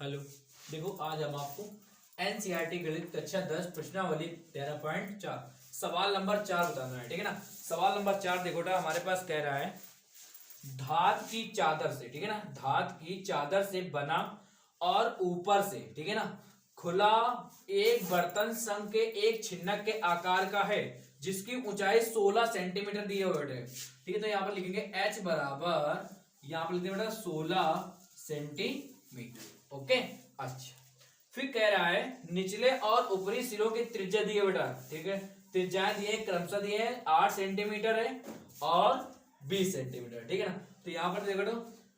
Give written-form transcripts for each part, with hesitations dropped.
Hello. देखो आज हम आपको एनसीईआरटी गणित कक्षा 10 प्रश्नावली 13.4 सवाल नंबर 4 बताना है। ठीक है ना। सवाल नंबर 4 देखो बेटा, हमारे पास कह रहा है धात की चादर से, ठीक है ना, धात की चादर से बना और ऊपर से, ठीक है ना, खुला एक बर्तन संघ के एक छिन्नक के आकार का है जिसकी ऊंचाई 16 सेंटीमीटर दी है बेटे। ठीक है, तो यहां पर लिखेंगे h बराबर, यहां पर लिखते हैं बेटा 16 सेंटीमीटर। ओके, अच्छा। फिर कह रहा है निचले और ऊपरी सिरों की त्रिज्या दी है बेटा। ठीक है, त्रिज्याएं दिए क्रमशः दिए हैं, 8 सेंटीमीटर है और 20 सेंटीमीटर। ठीक है ना। तो यहां पर देखो,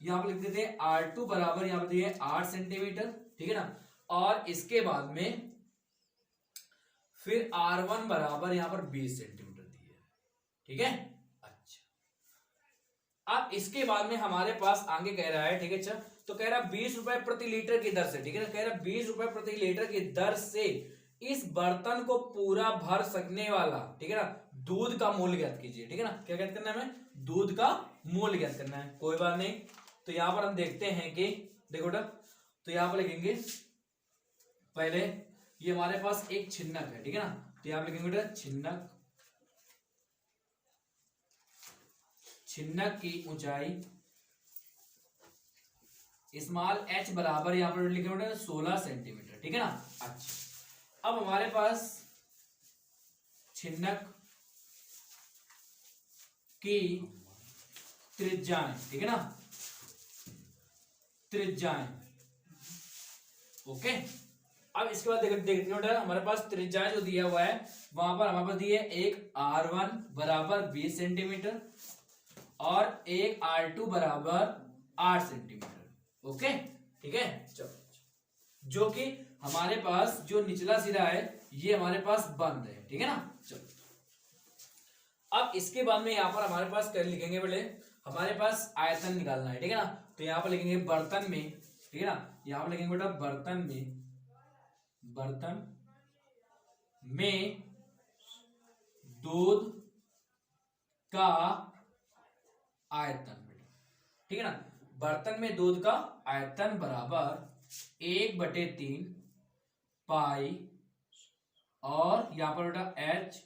यहां पर लिख देते हैं R2 बराबर, यहां पर दिए 8 सेंटीमीटर। ठीक है ना। और इसके बाद में फिर R1 बराबर यहां पर 20 सेंटीमीटर दिए है। ठीक है, अच्छा। अब इसके बाद में हमारे पास आगे कह रहा है, ठीक है, अच्छा, तो कह रहा 20 रुपए प्रति लीटर की दर से, ठीक है ना, कह रहा 20 रुपए प्रति लीटर की दर से इस बर्तन को पूरा भर सकने वाला, ठीक है ना, दूध का मूल्य ज्ञात कीजिए। ठीक है ना, क्या ज्ञात करना है हमें? दूध का मूल्य ज्ञात करना है। कोई बात नहीं, तो यहां पर हम देखते हैं कि देखो बेटा, तो यहां पर लिखेंगे पहले ये हमारे पास एक छिन्नक है, ठीक है ना, तो यहां पर लिखेंगे बेटा छिन्नक, छिन्नक की ऊंचाई स्मॉल h बराबर यहां पर लिखे बेटा 16 सेंटीमीटर। ठीक है ना, अच्छा। अब हमारे पास छिन्नक की त्रिज्याएं, ठीक है ना, त्रिज्याएं, ओके। अब इसके बाद देखते हैं हमारे पास त्रिज्याएं जो दिया हुआ है वहां पर हमारे पास दिए एक R1 बराबर 20 सेंटीमीटर और एक R2 बराबर 8 सेंटीमीटर। ओके, ठीक है, चलो, जो कि हमारे पास जो निचला सिरा है ये हमारे पास बंद है। ठीक है ना, चलो। अब इसके बाद में यहां पर हमारे पास कर लिखेंगे पहले, हमारे पास आयतन निकालना है। ठीक है ना, तो यहां पर लिखेंगे बर्तन में, ठीक है ना, यहां पर लिखेंगे बेटा बर्तन में, बर्तन में दूध का आयतन, ठीक है ना, बर्तन में दूध का आयतन बराबर 1/3 पाई और यहां पर बेटा h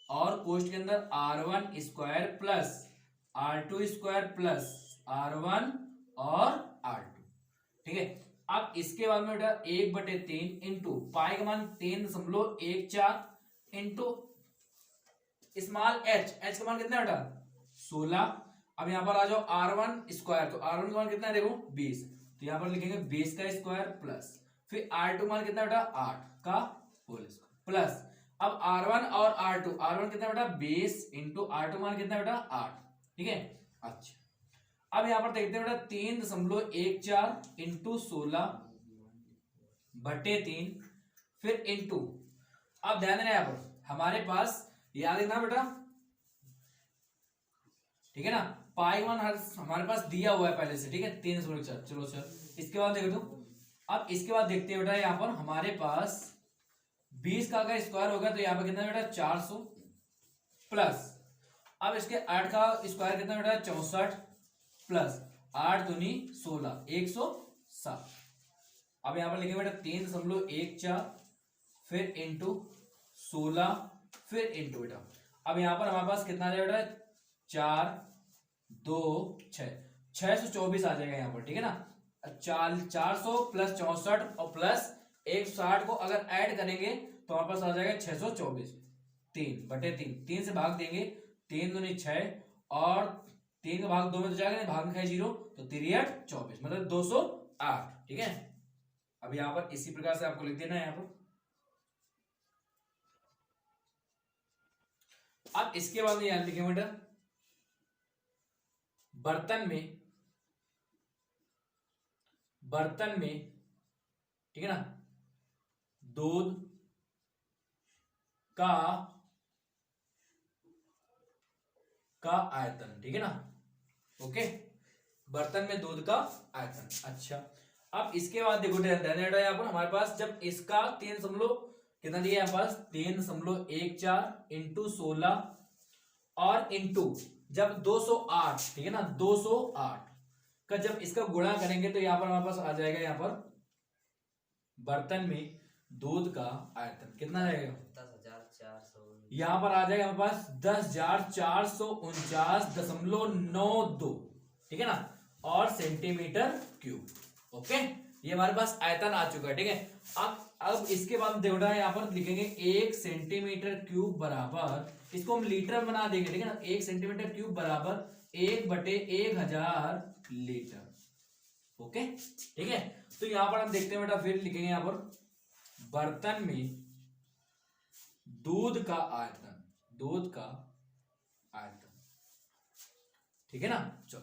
और कोष्ठ के अंदर R1 square plus R2 square plus R1 और R2। ठीक है, अब इसके बाद में बेटा 1/3 इंटू पाई का मान 3.14 इंटू स्मॉल h का मान कितना बेटा 16। अब यहां पर आ जाओ R1 स्क्वायर, तो R1 का मान कितना है देखो 20, तो यहां पर लिखेंगे 20 का स्क्वायर प्लस फिर R2 मान कितना बेटा 8 का होल स्क्वायर प्लस अब R1 और R2, R1 कितना बेटा 20 इंटू R2 मान कितना बेटा 8। ठीक है, अच्छा। अब यहां पर देखते हैं बेटा 3.14 इंटू 16/3 फिर इंटू, अब ध्यान देना यहां पर हमारे पास याद रखना बेटा, ठीक है ना, पाई वन हमारे पास दिया हुआ है पहले से, ठीक है 3.4। चलो सर, इसके बाद देखो तो, अब इसके बाद देखते हैं बेटा यहाँ पर हमारे पास 20 का अगर स्क्वायर होगा तो यहाँ पर कितना बेटा 400 प्लस अब इसके 8 का स्क्वायर कितना बेटा 64 प्लस 8 दूनी 16 107। अब यहाँ पर लिखे बेटा 3.14 फिर इंटू 16 फिर इंटू बेटा, अब यहाँ पर हमारे पास कितना आ जाएगा बेटा 4 2 6 624 आ जाएगा यहाँ पर। ठीक है ना, 400 प्लस 64 और प्लस 160 को अगर ऐड करेंगे तो हमारे पास आ जाएगा 624। 3/3, 3 से भाग देंगे, 3 दूनी 6 और 3 का भाग 2 में तो जाएगा नहीं, भाग में खाए 0, तो 3 24 मतलब 208। ठीक है, अब यहाँ पर इसी प्रकार से आपको लिख देना है यहाँ पर। अब इसके बाद में यहाँ लिखेंगे बेटा बर्तन में, ठीक है ना, दूध का आयतन, ठीक है ना, ओके, बर्तन में दूध का आयतन। अच्छा, अब इसके बाद देखो ध्यान यहाँ पर हमारे पास जब इसका 3 कितना दिया है यहाँ पास 3.14 इंटू 16 और इंटू जब 208, ठीक है ना, 208 का जब इसका गुणा करेंगे तो यहां पर हमारे पास आ जाएगा यहाँ पर बर्तन में दूध का आयतन कितना रहेगा? 10,400। यहाँ पर आ जाएगा हमारे पास 10,449.92, ठीक है ना, और सेंटीमीटर क्यूब। ओके, ये हमारे पास आयतन आ चुका है, ठीक है। अब इसके बाद देखो यहाँ पर लिखेंगे 1 सेंटीमीटर क्यूब बराबर, इसको हम लीटर में बना देंगे, ठीक है ना। 1 सेंटीमीटर क्यूब बराबर 1/1000 लीटर। ओके, ठीक है। तो यहां पर हम देखते हैं बेटा, फिर लिखेंगे यहां पर बर्तन में दूध का आयतन, दूध का आयतन, ठीक है ना। चलो,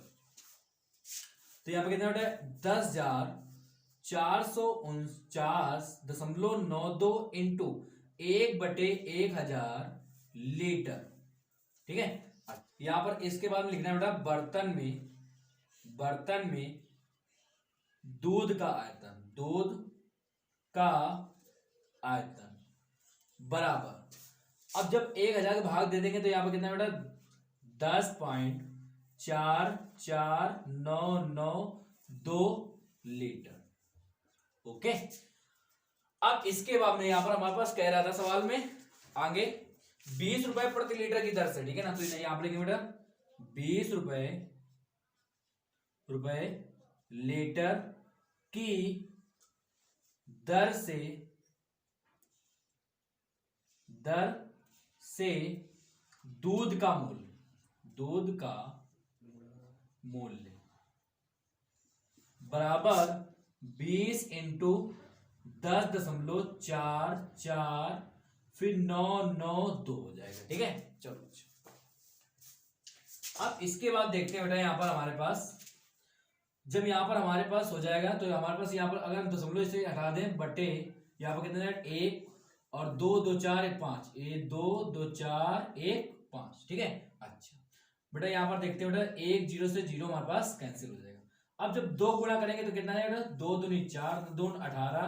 तो यहां पर कितना बेटा, 10,449.92 इंटू 1/1000 लीटर, ठीक है। यहां पर इसके बाद में लिखना है बेटा बर्तन में दूध का आयतन, दूध का आयतन बराबर, अब जब 1000 का भाग दे देंगे तो यहां पर कितना बेटा, 10.449992 लीटर। ओके, अब इसके बाद में यहां पर हमारे पास कह रहा था सवाल में आगे 20 रुपए प्रति लीटर की दर से, ठीक है ना। तो यहां पर लिखेंगे बेटा 20 रुपए लीटर की दर से दूध का मूल्य बराबर 20 इंटू 10.44 फिर 992 हो जाएगा, ठीक है। चलो, अब इसके बाद देखते हैं बेटा, यहां पर हमारे पास जब यहां पर हमारे पास हो जाएगा तो हमारे पास यहां पर अगर हम दशमलव से हटा दें बटे, यहां पर कितना, 1 और 2 2 4 1 5, 2 2 4 1 5, ठीक है। अच्छा बेटा, यहां पर देखते हैं बेटा 1 0 से 0 हमारे पास कैंसिल हो जाएगा। अब जब 2 गुणा करेंगे तो कितना आएगा, 2 दूनी 4, 2 18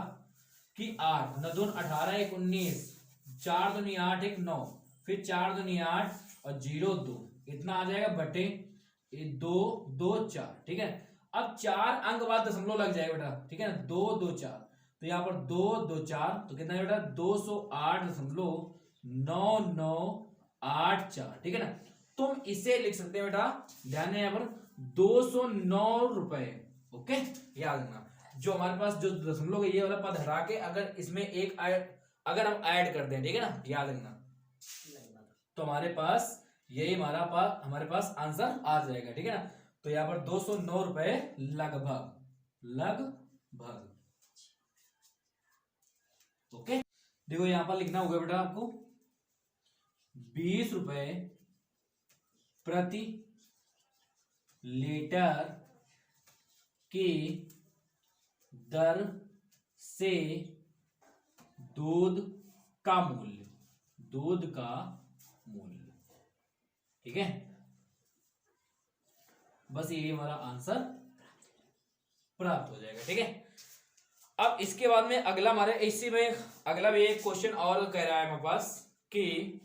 की 8, 2 18 1 19, 4 दूनी 8 1 9, फिर 4 दूनी 8 और 0 2, इतना आ जाएगा बटे 2 2 4, ठीक है। अब 4 अंक बाद दशमलव लग जाएगा बेटा, ठीक है ना, 2 2 4, तो यहां पर 2 2 4, तो कितना है बेटा, 208.9984, ठीक है ना। तुम इसे लिख सकते हैं बेटा, ध्यान है यहां पर 209 रुपए। ओके, याद रखना, जो हमारे पास जो दशमलव ये वाला पद हटा के अगर इसमें एक अगर हम ऐड कर दें, ठीक है ना, याद रखना, तो हमारे पास यही हमारे पास आंसर आ जाएगा, ठीक है ना। तो यहां पर 209 रुपए लगभग। ओके, देखो यहां पर लिखना होगा बेटा आपको 20 रुपए प्रति लीटर की दर से दूध का मूल्य, ठीक है। बस ये हमारा आंसर प्राप्त हो जाएगा, ठीक है। अब इसके बाद में अगला हमारे इसी में अगला भी एक क्वेश्चन और कह रहा है हमारे पास कि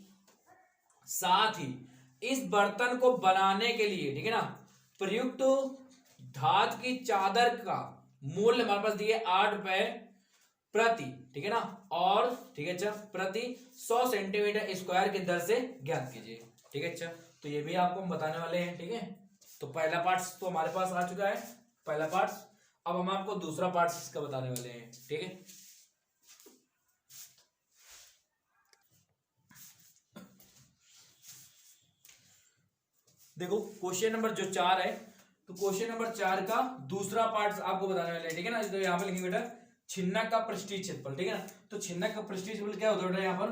साथ ही इस बर्तन को बनाने के लिए, ठीक है ना, प्रयुक्त धातु की चादर का मूल्य हमारे पास दिए 8 रुपए प्रति, ठीक है ना, और ठीक है अच्छा, प्रति 100 सेंटीमीटर स्क्वायर की दर से ज्ञात कीजिए, ठीक है अच्छा। तो ये भी आपको हम बताने वाले हैं, ठीक है। तो पहला पार्ट तो हमारे पास आ चुका है, पहला पार्ट। अब हम आपको दूसरा पार्ट इसका बताने वाले हैं, ठीक है। देखो क्वेश्चन नंबर जो 4 है, तो क्वेश्चन नंबर 4 का दूसरा पार्ट आपको बताने वाले हैं, ठीक है ना। तो यहाँ पे लिखेंगे बेटा छिन्नक का पृष्ठीय क्षेत्रफल, ठीक है ना। तो छिन्नक का पृष्ठीय क्षेत्रफल क्या होता है बेटा, यहाँ पर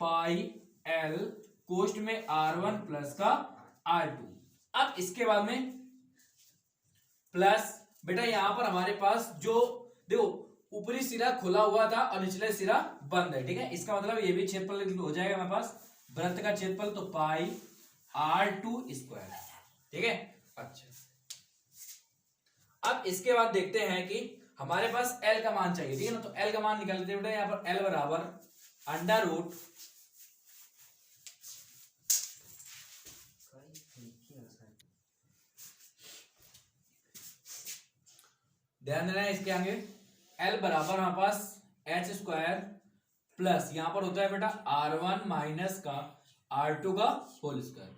पाई एल कोष्ठ में R1 प्लस का R2। अब इसके बाद में प्लस बेटा यहाँ पर हमारे पास जो देखो ऊपरी सिरा खुला हुआ था और निचला सिरा बंद है, ठीक है। इसका मतलब ये भी क्षेत्रफल हो जाएगा हमारे पास वृत्त का क्षेत्रफल, तो पाई R2 स्क्वायर, ठीक है। अच्छा, अब इसके बाद देखते हैं कि हमारे पास L का मान चाहिए, ठीक है ना। तो L का मान निकाल लेते हैं बेटा, यहाँ पर L बराबर अंडर रूट, ध्यान देना है इसके आगे, L बराबर हमारे पास एच स्क्वायर प्लस यहाँ पर होता है बेटा R1 माइनस का R2 का होल स्क्वायर।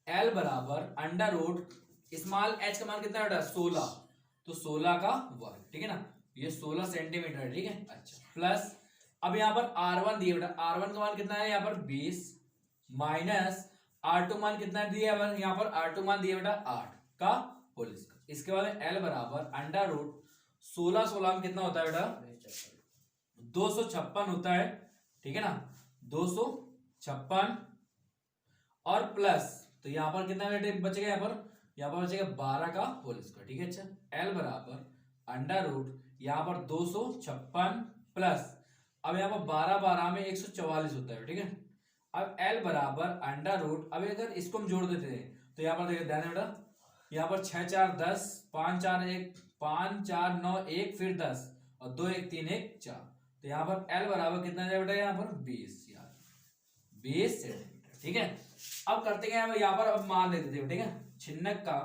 L बराबर अंडर रूट स्मॉल h का मान कितना है बेटा 16, तो 16 का वर्ग, ठीक है ना, ये 16 सेंटीमीटर है, ठीक है। अच्छा प्लस अब यहाँ पर R1 दिए बेटा, R1 का मान कितना है यहाँ पर 20 माइनस R2 मान कितना दिया है यहाँ पर R2 मान दिया बेटा 8 का होल स्क्वायर। इसके बाद L बराबर अंडर रूट 16 16 में कितना होता है बेटा 256 होता है, ठीक है ना, 256 और प्लस तो यहाँ पर कितना बेटे बचेगा यहाँ पर बचेगा 12 का होल स्क्वायर, ठीक है। अच्छा L बराबर अंडर रूट यहाँ पर 256 प्लस अब यहाँ पर 12 12 में 144 होता है, ठीक है। अब L बराबर अंडर रूट, अब अगर इसको हम जोड़ देते हैं तो यहाँ पर देखिए ध्यान बेटा, यहाँ पर 6 4 10 5 4 1 5 4 9 1 फिर 10 और 2 1 3 1 4, तो यहाँ पर L बराबर कितना जाए बेटा यहाँ पर 20 यार 20 सेंटीमीटर, ठीक है। अब करते हैं यहाँ पर अब मान लेते थे, ठीक है, छिन्नक का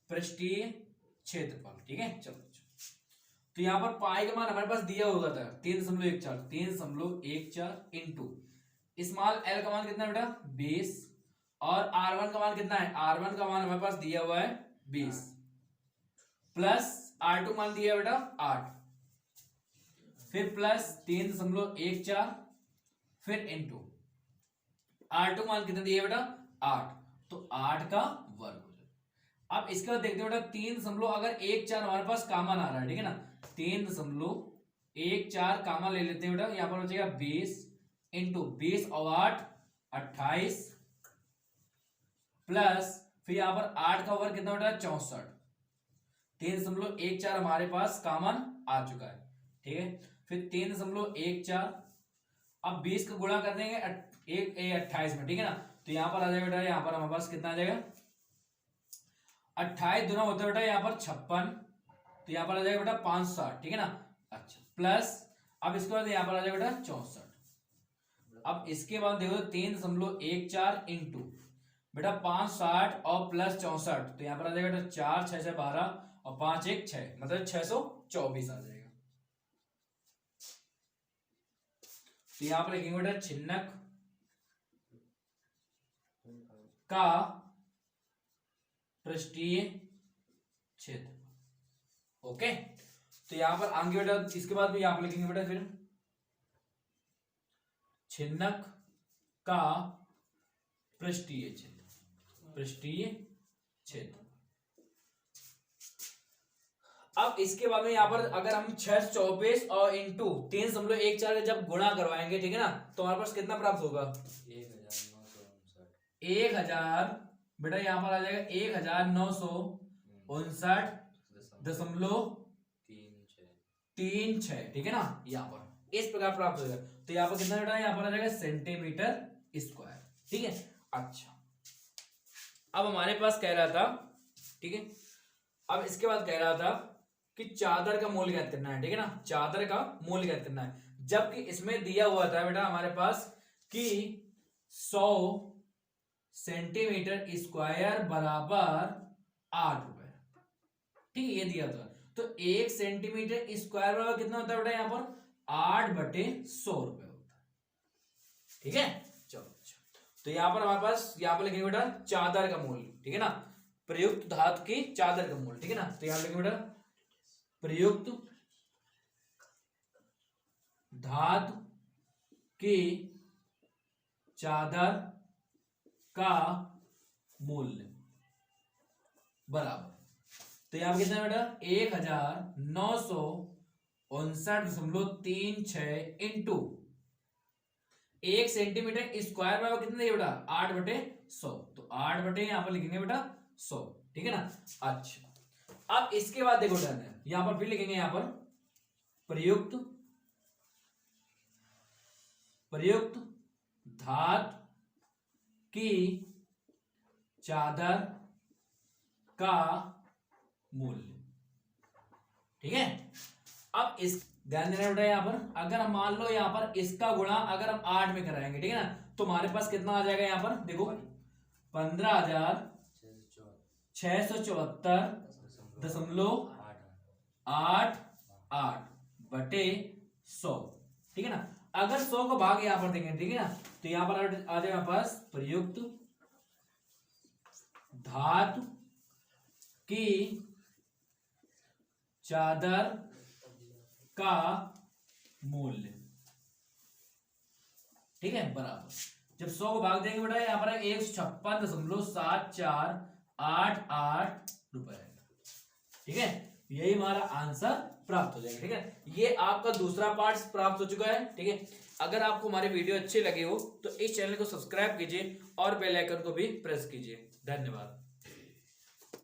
पृष्ठीय क्षेत्रफल, ठीक है। चलो तो यहाँ पर पाई का मान हमारे पास दिया होगा था 3.14 इंटू स्मॉल l का मान कितना है बेटा 20 और R1 का मान कितना है, R1 का मान हमारे पास दिया हुआ है 20 प्लस R2 मान दिया है बेटा 8 फिर प्लस 3.14 फिर इंटू R2 मान कितना दिया है बेटा 8, तो 8 का वर्ग हो जाए। अब इसके बाद देखते हैं बेटा 3.14 हमारे पास कॉमन आ रहा है, ठीक है ना, 3.14 कॉमन ले लेते हैं बेटा, यहाँ पर बचेगा 20 इंटू 20 और 8 28 प्लस फिर यहाँ पर 8 का वर्ग कितना बेटा 64, 3.14 हमारे पास कॉमन आ चुका है, ठीक है। फिर 3.14 अब 20 का गुणा कर देंगे 28 में, ठीक है ना, तो यहाँ पर आ जाएगा बेटा, यहाँ पर हमारे पास कितना आ जाएगा 28 दुना होता है बेटा यहाँ पर 56, तो यहाँ पर आ जाएगा बेटा 560, ठीक है ना। अच्छा प्लस अब इसके बाद यहाँ पर आ जाएगा बेटा 64, अब इसके बाद देखो 3.14 इंटू बेटा 560 और प्लस 64, तो यहाँ पर आ जाएगा बेटा 4 6 6 12 और 5 1 6 मतलब 624 आ जाएगा। तो यहाँ पर लिखेंगे बेटा छिन्नक का पृष्ठीय क्षेत्र, ओके। तो यहाँ पर आगे बेटा इसके बाद भी यहाँ पर लिखेंगे बेटा फिर छिन्नक का पृष्ठीय क्षेत्र। अब इसके बाद में यहाँ पर अगर हम 624 और इंटू 3.14 जब गुणा करवाएंगे, ठीक है ना, तो हमारे पास कितना प्राप्त होगा 1000 बेटा यहाँ पर आ जाएगा 1959.36, ठीक है ना, यहाँ पर इस प्रकार प्राप्त हो जाएगा। तो यहाँ पर कितना बेटा यहाँ पर आ जाएगा सेंटीमीटर स्क्वायर, ठीक है। अच्छा अब हमारे पास कह रहा था, ठीक है, अब इसके बाद कह रहा था कि चादर का मूल्य ज्ञात करना है, ठीक है ना, चादर का मूल्य ज्ञात करना है, जबकि इसमें दिया हुआ था बेटा हमारे पास कि 100 सेंटीमीटर स्क्वायर बराबर 8 रुपए, ठीक है, ये दिया था। तो 1 सेंटीमीटर स्क्वायर बराबर कितना होता है बेटा यहाँ पर 8/100 रुपए होता है, ठीक है। चलो तो यहाँ पर हमारे पास यहाँ पर लिखेंगे बेटा चादर का मूल्य, ठीक है ना, प्रयुक्त धातु की चादर का मूल्य, ठीक है ना, तो यहाँ लिखेंगे बेटा प्रयुक्त धातु की चादर का मूल्य बराबर, तो यहाँ कितना बेटा 1959.36 इंटू 1 सेंटीमीटर स्क्वायर बराबर कितना दिया बेटा 8/100, तो 8 यहाँ पर लिखेंगे बेटा 100, ठीक है ना। अच्छा अब इसके बाद देखो यहां पर फिर लिखेंगे यहाँ पर प्रयुक्त धातु की चादर का मूल्य, ठीक है। अब इस ध्यान देना बेटा यहाँ पर अगर हम मान लो यहाँ पर इसका गुणा अगर हम 8 में कराएंगे, ठीक है ना, तो हमारे पास कितना आ जाएगा यहाँ पर देखो 15,674.88 बटे 100, ठीक है ना। अगर 100 का भाग यहां पर देंगे, ठीक है ना, तो यहां पर आ जाएगा पास प्रयुक्त धातु की चादर का मूल्य, ठीक है, बराबर। जब 100 को भाग देंगे बेटा यहां पर 156.7488 रुपए, ठीक है। यही हमारा आंसर प्राप्त हो जाएगा, ठीक है। ये आपका दूसरा पार्ट प्राप्त हो चुका है, ठीक है। अगर आपको हमारे वीडियो अच्छे लगे हो तो इस चैनल को सब्सक्राइब कीजिए और बेल आइकन को भी प्रेस कीजिए। धन्यवाद।